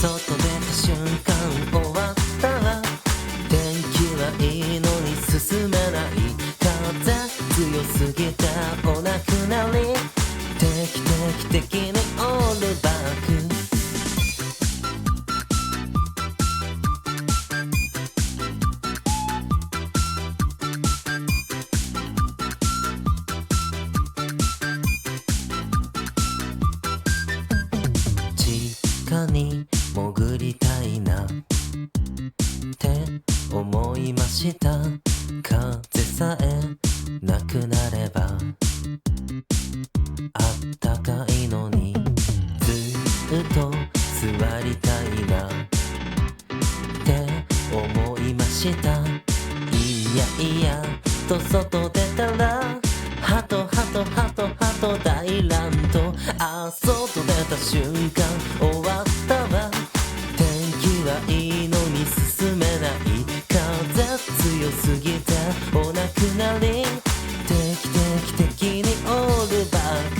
外出た瞬間終わったら天気はいいのに進めない。風強すぎてお亡くなり。定期的にオールバック。地下に潜りたいなって思いました。風さえなくなればあったかいのに、ずっと座りたいなって思いました。いやいやと外出たらハト大乱闘。外出た瞬間終わったわ。天気はいいのに進めない。風強すぎてお亡くなり。定期的にオールバック。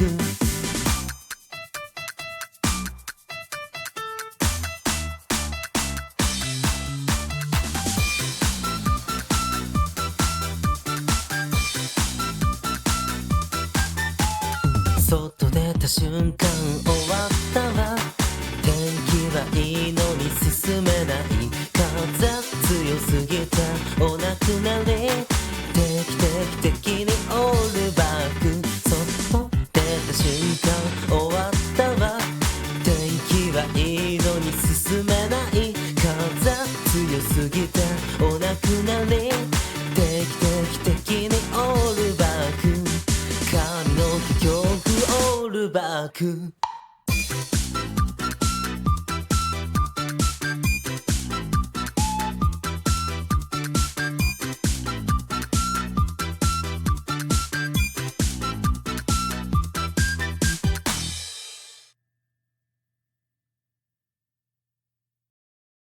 外出た瞬間終わったわ。天気はいいのに進めない。風強すぎてお亡くなり。定期的にオールバック。外出た瞬間終わったわ。天気はいいのに進め